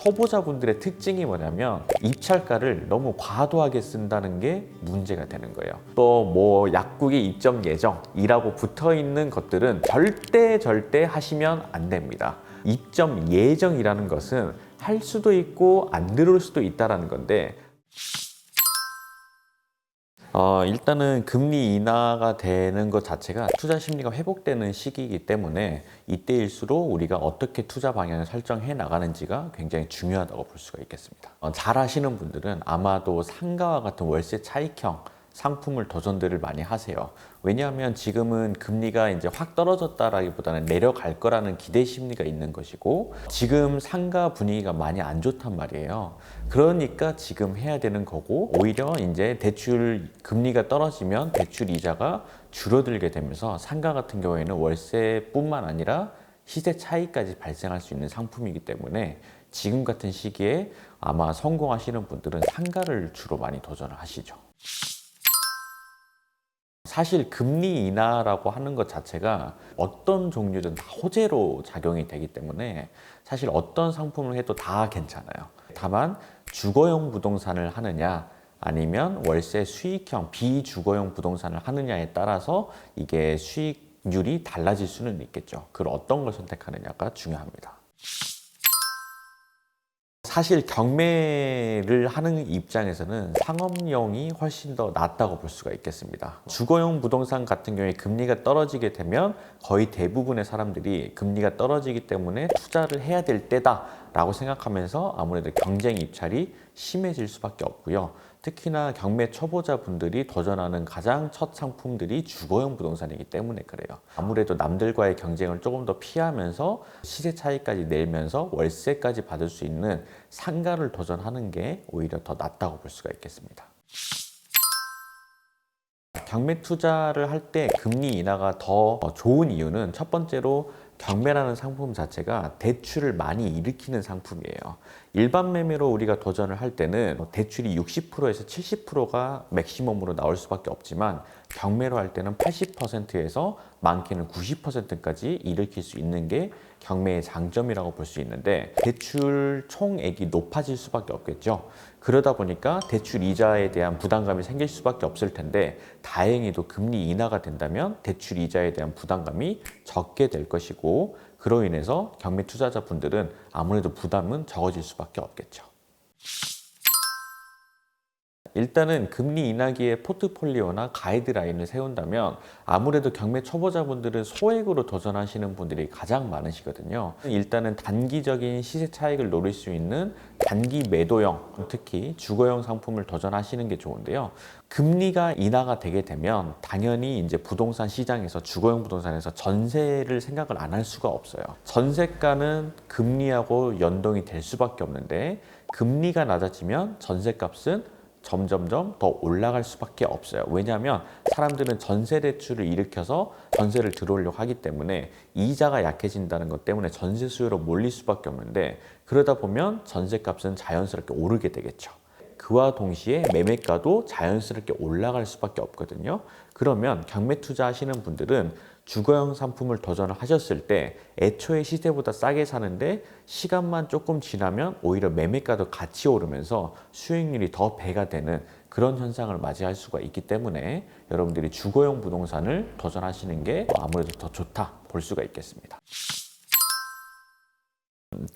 초보자분들의 특징이 뭐냐면 입찰가를 너무 과도하게 쓴다는 게 문제가 되는 거예요. 또 뭐 약국의 입점 예정이라고 붙어 있는 것들은 절대 하시면 안 됩니다. 입점 예정이라는 것은 할 수도 있고 안 들어올 수도 있다는 건데, 일단은 금리 인하가 되는 것 자체가 투자 심리가 회복되는 시기이기 때문에 이때일수록 우리가 어떻게 투자 방향을 설정해 나가는지가 굉장히 중요하다고 볼 수가 있겠습니다. 잘 아시는 분들은 아마도 상가와 같은 월세 차익형 상품을 도전들을 많이 하세요. 왜냐하면 지금은 금리가 이제 확 떨어졌다라기보다는 내려갈 거라는 기대 심리가 있는 것이고, 지금 상가 분위기가 많이 안 좋단 말이에요. 그러니까 지금 해야 되는 거고, 오히려 이제 대출 금리가 떨어지면 대출 이자가 줄어들게 되면서 상가 같은 경우에는 월세뿐만 아니라 시세 차이까지 발생할 수 있는 상품이기 때문에 지금 같은 시기에 아마 성공하시는 분들은 상가를 주로 많이 도전을 하시죠. 사실 금리 인하라고 하는 것 자체가 어떤 종류든 다 호재로 작용이 되기 때문에 사실 어떤 상품을 해도 다 괜찮아요. 다만 주거용 부동산을 하느냐 아니면 월세 수익형 비주거용 부동산을 하느냐에 따라서 이게 수익률이 달라질 수는 있겠죠. 그걸 어떤 걸 선택하느냐가 중요합니다. 사실 경매를 하는 입장에서는 상업용이 훨씬 더 낫다고 볼 수가 있겠습니다. 주거용 부동산 같은 경우에 금리가 떨어지게 되면 거의 대부분의 사람들이 금리가 떨어지기 때문에 투자를 해야 될 때다라고 생각하면서 아무래도 경쟁 입찰이 심해질 수밖에 없고요. 특히나 경매 초보자분들이 도전하는 가장 첫 상품들이 주거용 부동산이기 때문에 그래요. 아무래도 남들과의 경쟁을 조금 더 피하면서 시세 차이까지 내면서 월세까지 받을 수 있는 상가를 도전하는 게 오히려 더 낫다고 볼 수가 있겠습니다. 경매 투자를 할 때 금리 인하가 더 좋은 이유는 첫 번째로 경매라는 상품 자체가 대출을 많이 일으키는 상품이에요. 일반 매매로 우리가 도전을 할 때는 대출이 60%에서 70%가 맥시멈으로 나올 수밖에 없지만 경매로 할 때는 80%에서 많게는 90%까지 일으킬 수 있는 게 경매의 장점이라고 볼 수 있는데, 대출 총액이 높아질 수밖에 없겠죠. 그러다 보니까 대출 이자에 대한 부담감이 생길 수밖에 없을 텐데, 다행히도 금리 인하가 된다면 대출 이자에 대한 부담감이 적게 될 것이고, 그로 인해서 경매 투자자분들은 아무래도 부담은 적어질 수밖에 없겠죠. 일단은 금리 인하기에 포트폴리오나 가이드라인을 세운다면 아무래도 경매 초보자분들은 소액으로 도전하시는 분들이 가장 많으시거든요. 일단은 단기적인 시세 차익을 노릴 수 있는 단기 매도형, 특히 주거용 상품을 도전하시는 게 좋은데요. 금리가 인하가 되게 되면 당연히 이제 부동산 시장에서 주거용 부동산에서 전세를 생각을 안 할 수가 없어요. 전세가는 금리하고 연동이 될 수밖에 없는데, 금리가 낮아지면 전세값은 점점점 더 올라갈 수밖에 없어요. 왜냐하면 사람들은 전세 대출을 일으켜서 전세를 들어오려고 하기 때문에 이자가 약해진다는 것 때문에 전세 수요로 몰릴 수밖에 없는데, 그러다 보면 전세값은 자연스럽게 오르게 되겠죠. 그와 동시에 매매가도 자연스럽게 올라갈 수밖에 없거든요. 그러면 경매 투자하시는 분들은 주거용 상품을 도전을 하셨을 때 애초에 시세보다 싸게 사는데 시간만 조금 지나면 오히려 매매가도 같이 오르면서 수익률이 더 배가 되는 그런 현상을 맞이할 수가 있기 때문에 여러분들이 주거용 부동산을 도전하시는 게 아무래도 더 좋다 볼 수가 있겠습니다.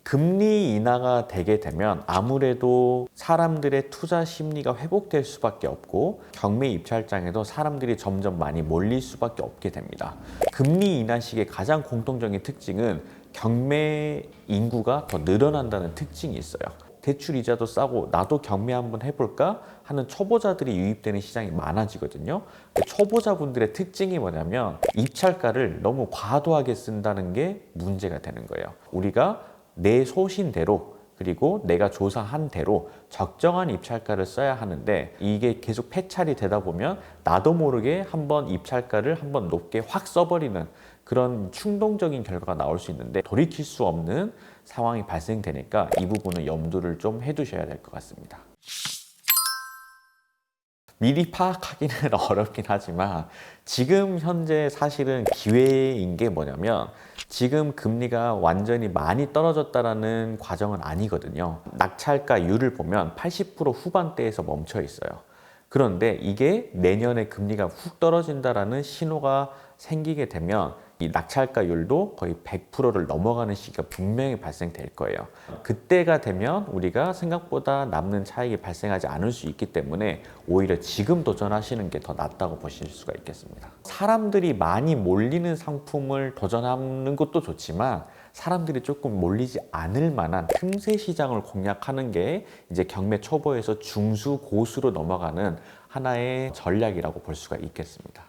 금리 인하가 되게 되면 아무래도 사람들의 투자 심리가 회복될 수밖에 없고, 경매 입찰장에도 사람들이 점점 많이 몰릴 수밖에 없게 됩니다. 금리 인하 시기의 가장 공통적인 특징은 경매 인구가 더 늘어난다는 특징이 있어요. 대출 이자도 싸고 나도 경매 한번 해볼까 하는 초보자들이 유입되는 시장이 많아지거든요. 초보자분들의 특징이 뭐냐면 입찰가를 너무 과도하게 쓴다는 게 문제가 되는 거예요. 우리가 내 소신대로, 그리고 내가 조사한 대로 적정한 입찰가를 써야 하는데, 이게 계속 폐찰이 되다 보면 나도 모르게 한번 입찰가를 한번 높게 확 써버리는 그런 충동적인 결과가 나올 수 있는데, 돌이킬 수 없는 상황이 발생되니까 이 부분은 염두를 좀 해두셔야 될 것 같습니다. 미리 파악하기는 어렵긴 하지만 지금 현재 사실은 기회인 게 뭐냐면 지금 금리가 완전히 많이 떨어졌다라는 과정은 아니거든요. 낙찰가율을 보면 80% 후반대에서 멈춰 있어요. 그런데 이게 내년에 금리가 훅 떨어진다라는 신호가 생기게 되면 이 낙찰가율도 거의 100%를 넘어가는 시기가 분명히 발생될 거예요. 그때가 되면 우리가 생각보다 남는 차익이 발생하지 않을 수 있기 때문에 오히려 지금 도전하시는 게 더 낫다고 보실 수가 있겠습니다. 사람들이 많이 몰리는 상품을 도전하는 것도 좋지만 사람들이 조금 몰리지 않을 만한 틈새 시장을 공략하는 게 이제 경매 초보에서 중수, 고수로 넘어가는 하나의 전략이라고 볼 수가 있겠습니다.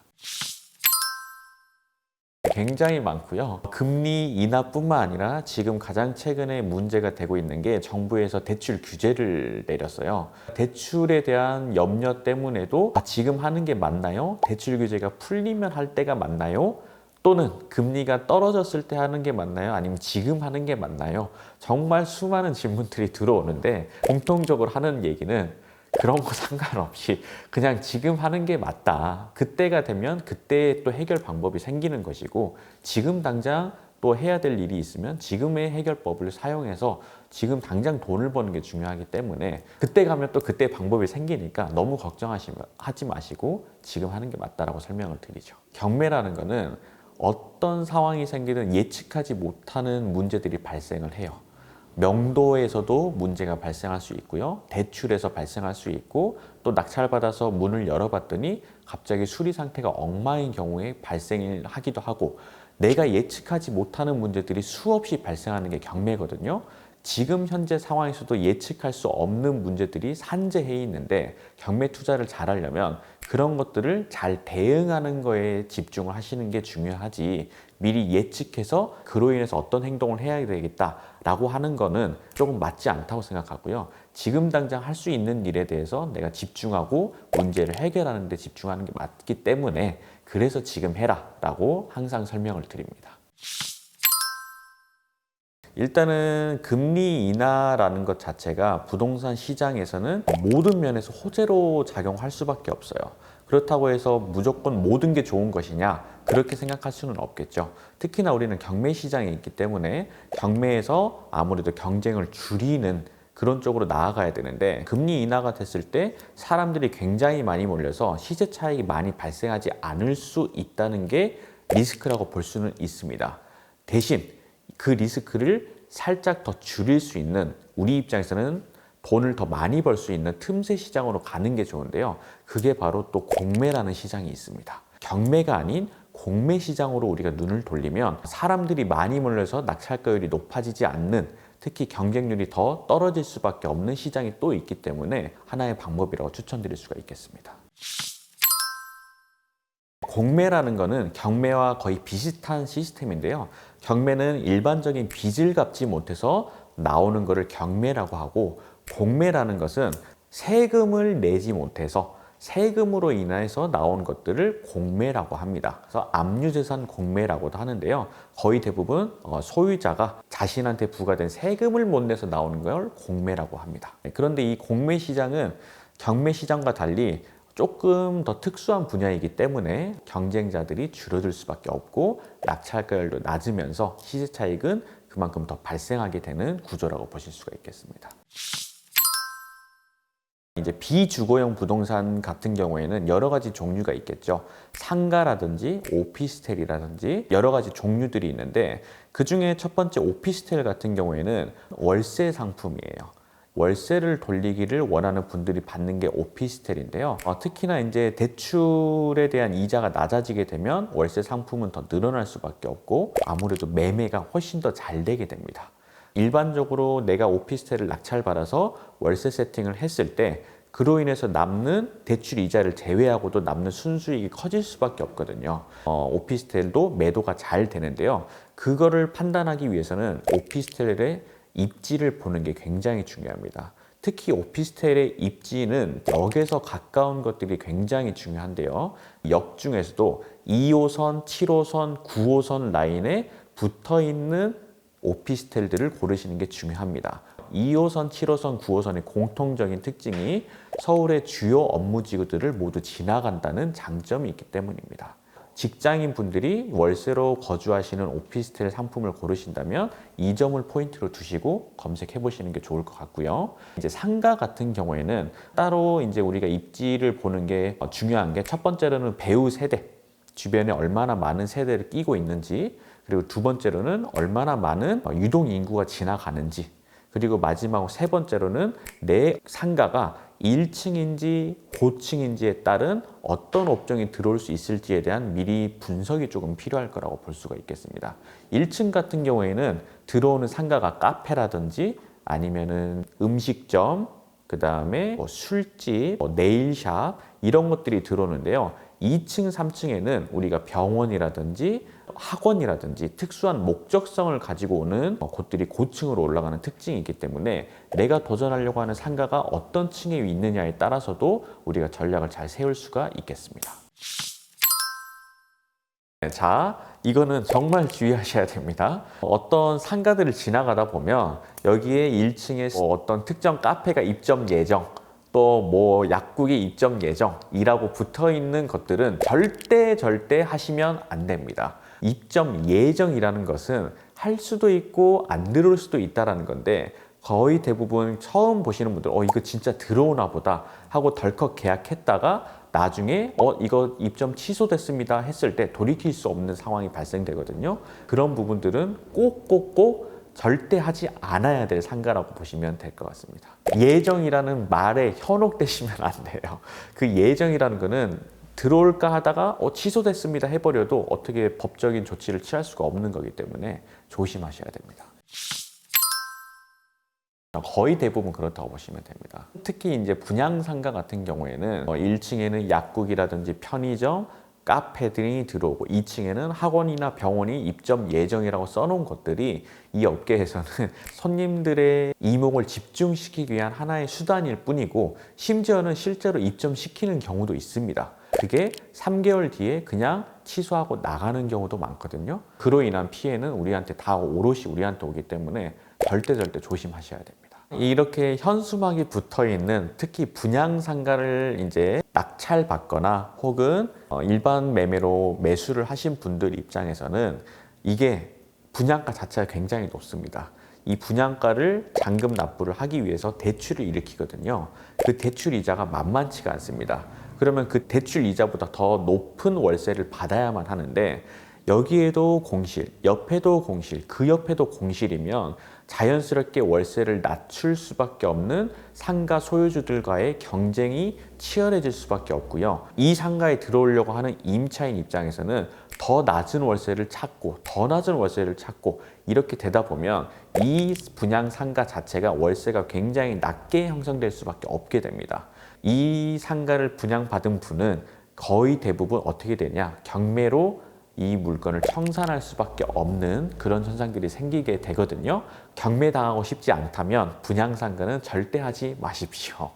굉장히 많고요. 금리 인하뿐만 아니라 지금 가장 최근에 문제가 되고 있는 게 정부에서 대출 규제를 내렸어요. 대출에 대한 염려 때문에도 지금 하는 게 맞나요? 대출 규제가 풀리면 할 때가 맞나요? 또는 금리가 떨어졌을 때 하는 게 맞나요? 아니면 지금 하는 게 맞나요? 정말 수많은 질문들이 들어오는데 공통적으로 하는 얘기는 그런 거 상관없이 그냥 지금 하는 게 맞다. 그때가 되면 그때 또 해결 방법이 생기는 것이고 지금 당장 또 해야 될 일이 있으면 지금의 해결법을 사용해서 지금 당장 돈을 버는 게 중요하기 때문에 그때 가면 또 그때 방법이 생기니까 너무 걱정하지 마시고 지금 하는 게 맞다라고 설명을 드리죠. 경매라는 거는 어떤 상황이 생기든 예측하지 못하는 문제들이 발생을 해요. 명도에서도 문제가 발생할 수 있고요. 대출에서 발생할 수 있고 또 낙찰받아서 문을 열어봤더니 갑자기 수리 상태가 엉망인 경우에 발생하기도 하고 내가 예측하지 못하는 문제들이 수없이 발생하는 게 경매거든요. 지금 현재 상황에서도 예측할 수 없는 문제들이 산재해 있는데 경매 투자를 잘하려면 그런 것들을 잘 대응하는 거에 집중을 하시는 게 중요하지 미리 예측해서 그로 인해서 어떤 행동을 해야 되겠다라고 하는 거는 조금 맞지 않다고 생각하고요. 지금 당장 할 수 있는 일에 대해서 내가 집중하고 문제를 해결하는 데 집중하는 게 맞기 때문에 그래서 지금 해라 라고 항상 설명을 드립니다. 일단은 금리 인하라는 것 자체가 부동산 시장에서는 모든 면에서 호재로 작용할 수밖에 없어요. 그렇다고 해서 무조건 모든 게 좋은 것이냐 그렇게 생각할 수는 없겠죠. 특히나 우리는 경매 시장에 있기 때문에 경매에서 아무래도 경쟁을 줄이는 그런 쪽으로 나아가야 되는데 금리 인하가 됐을 때 사람들이 굉장히 많이 몰려서 시세 차익이 많이 발생하지 않을 수 있다는 게 리스크라고 볼 수는 있습니다. 대신 그 리스크를 살짝 더 줄일 수 있는 우리 입장에서는 돈을 더 많이 벌 수 있는 틈새 시장으로 가는 게 좋은데요. 그게 바로 또 공매라는 시장이 있습니다. 경매가 아닌 공매 시장으로 우리가 눈을 돌리면 사람들이 많이 몰려서 낙찰가율이 높아지지 않는 특히 경쟁률이 더 떨어질 수밖에 없는 시장이 또 있기 때문에 하나의 방법이라고 추천드릴 수가 있겠습니다. 공매라는 거는 경매와 거의 비슷한 시스템인데요. 경매는 일반적인 빚을 갚지 못해서 나오는 것을 경매라고 하고 공매라는 것은 세금을 내지 못해서 세금으로 인해서 나온 것들을 공매라고 합니다. 그래서 압류재산 공매라고도 하는데요. 거의 대부분 소유자가 자신한테 부과된 세금을 못 내서 나오는 걸 공매라고 합니다. 그런데 이 공매 시장은 경매 시장과 달리 조금 더 특수한 분야이기 때문에 경쟁자들이 줄어들 수밖에 없고 낙찰가율도 낮으면서 시세 차익은 그만큼 더 발생하게 되는 구조라고 보실 수가 있겠습니다. 이제 비주거용 부동산 같은 경우에는 여러 가지 종류가 있겠죠. 상가라든지 오피스텔이라든지 여러 가지 종류들이 있는데 그중에 첫 번째 오피스텔 같은 경우에는 월세 상품이에요. 월세를 돌리기를 원하는 분들이 받는 게 오피스텔인데요. 특히나 이제 대출에 대한 이자가 낮아지게 되면 월세 상품은 더 늘어날 수밖에 없고 아무래도 매매가 훨씬 더 잘 되게 됩니다. 일반적으로 내가 오피스텔을 낙찰받아서 월세 세팅을 했을 때 그로 인해서 남는 대출 이자를 제외하고도 남는 순수익이 커질 수밖에 없거든요. 오피스텔도 매도가 잘 되는데요. 그거를 판단하기 위해서는 오피스텔의 입지를 보는 게 굉장히 중요합니다. 특히 오피스텔의 입지는 역에서 가까운 것들이 굉장히 중요한데요. 역 중에서도 2호선, 7호선, 9호선 라인에 붙어 있는 오피스텔들을 고르시는 게 중요합니다. 2호선, 7호선, 9호선의 공통적인 특징이 서울의 주요 업무지구들을 모두 지나간다는 장점이 있기 때문입니다. 직장인 분들이 월세로 거주하시는 오피스텔 상품을 고르신다면 이 점을 포인트로 두시고 검색해 보시는 게 좋을 것 같고요. 이제 상가 같은 경우에는 따로 이제 우리가 입지를 보는 게 중요한 게 첫 번째로는 배우 세대, 주변에 얼마나 많은 세대를 끼고 있는지, 그리고 두 번째로는 얼마나 많은 유동 인구가 지나가는지, 그리고 마지막 세 번째로는 내 상가가 1층인지 고층인지에 따른 어떤 업종이 들어올 수 있을지에 대한 미리 분석이 조금 필요할 거라고 볼 수가 있겠습니다. 1층 같은 경우에는 들어오는 상가가 카페라든지 아니면은 음식점, 그 다음에 술집, 네일샵 이런 것들이 들어오는데요. 2층, 3층에는 우리가 병원이라든지 학원이라든지 특수한 목적성을 가지고 오는 곳들이 고층으로 올라가는 특징이 있기 때문에 내가 도전하려고 하는 상가가 어떤 층에 있느냐에 따라서도 우리가 전략을 잘 세울 수가 있겠습니다. 자, 이거는 정말 주의하셔야 됩니다. 어떤 상가들을 지나가다 보면 여기에 1층에 어떤 특정 카페가 입점 예정, 또 뭐 약국이 입점 예정이라고 붙어 있는 것들은 절대 하시면 안 됩니다. 입점 예정이라는 것은 할 수도 있고 안 들어올 수도 있다라는 건데, 거의 대부분 처음 보시는 분들 이거 진짜 들어오나 보다 하고 덜컥 계약했다가 나중에 이거 입점 취소됐습니다 했을 때 돌이킬 수 없는 상황이 발생되거든요. 그런 부분들은 꼭 절대 하지 않아야 될 상가라고 보시면 될 것 같습니다. 예정이라는 말에 현혹되시면 안 돼요. 그 예정이라는 거는 들어올까 하다가 취소됐습니다 해버려도 어떻게 법적인 조치를 취할 수가 없는 거기 때문에 조심하셔야 됩니다. 거의 대부분 그렇다고 보시면 됩니다. 특히 이제 분양상가 같은 경우에는 1층에는 약국이라든지 편의점, 카페들이 들어오고 2층에는 학원이나 병원이 입점 예정이라고 써놓은 것들이 이 업계에서는 손님들의 이목을 집중시키기 위한 하나의 수단일 뿐이고, 심지어는 실제로 입점시키는 경우도 있습니다. 그게 3개월 뒤에 그냥 취소하고 나가는 경우도 많거든요. 그로 인한 피해는 우리한테 다 오롯이 우리한테 오기 때문에 절대 조심하셔야 됩니다. 이렇게 현수막이 붙어 있는 특히 분양 상가를 이제 낙찰받거나 혹은 일반 매매로 매수를 하신 분들 입장에서는 이게 분양가 자체가 굉장히 높습니다. 이 분양가를 잔금 납부를 하기 위해서 대출을 일으키거든요. 그 대출 이자가 만만치가 않습니다. 그러면 그 대출 이자보다 더 높은 월세를 받아야만 하는데, 여기에도 공실, 옆에도 공실, 그 옆에도 공실이면 자연스럽게 월세를 낮출 수밖에 없는 상가 소유주들과의 경쟁이 치열해질 수밖에 없고요. 이 상가에 들어오려고 하는 임차인 입장에서는 더 낮은 월세를 찾고 더 낮은 월세를 찾고 이렇게 되다 보면 이 분양 상가 자체가 월세가 굉장히 낮게 형성될 수밖에 없게 됩니다. 이 상가를 분양받은 분은 거의 대부분 어떻게 되냐, 경매로 이 물건을 청산할 수밖에 없는 그런 현상들이 생기게 되거든요. 경매당하고 싶지 않다면 분양상가는 절대 하지 마십시오.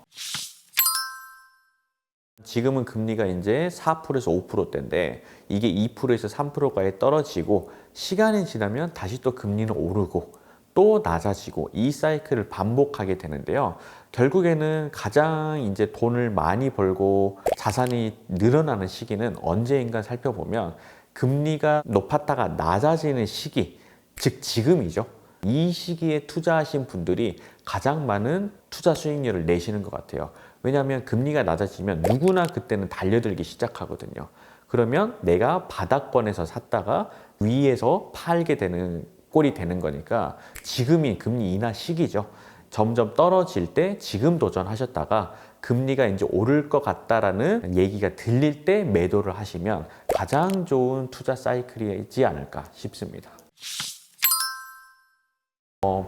지금은 금리가 이제 4%에서 5%대인데 이게 2%에서 3%까지 떨어지고 시간이 지나면 다시 또 금리는 오르고 또 낮아지고 이 사이클을 반복하게 되는데요. 결국에는 가장 이제 돈을 많이 벌고 자산이 늘어나는 시기는 언제인가 살펴보면 금리가 높았다가 낮아지는 시기, 즉 지금이죠. 이 시기에 투자하신 분들이 가장 많은 투자 수익률을 내시는 것 같아요. 왜냐하면 금리가 낮아지면 누구나 그때는 달려들기 시작하거든요. 그러면 내가 바닥권에서 샀다가 위에서 팔게 되는 꼴이 되는 거니까 지금이 금리 인하 시기죠. 점점 떨어질 때 지금 도전하셨다가 금리가 이제 오를 것 같다라는 얘기가 들릴 때 매도를 하시면 가장 좋은 투자 사이클이지 않을까 싶습니다.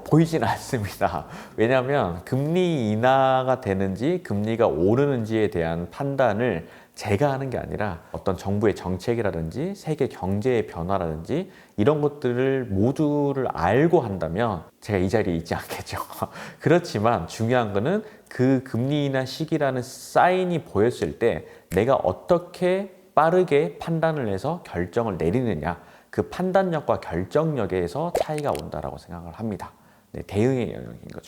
보이진 않습니다. 왜냐하면 금리 인하가 되는지 금리가 오르는지에 대한 판단을 제가 하는 게 아니라 어떤 정부의 정책이라든지 세계 경제의 변화라든지 이런 것들을 모두를 알고 한다면 제가 이 자리에 있지 않겠죠. 그렇지만 중요한 거는 그 금리 인하 시기라는 사인이 보였을 때 내가 어떻게 빠르게 판단을 해서 결정을 내리느냐, 그 판단력과 결정력에서 차이가 온다라고 생각을 합니다. 네, 대응의 영역인 거죠.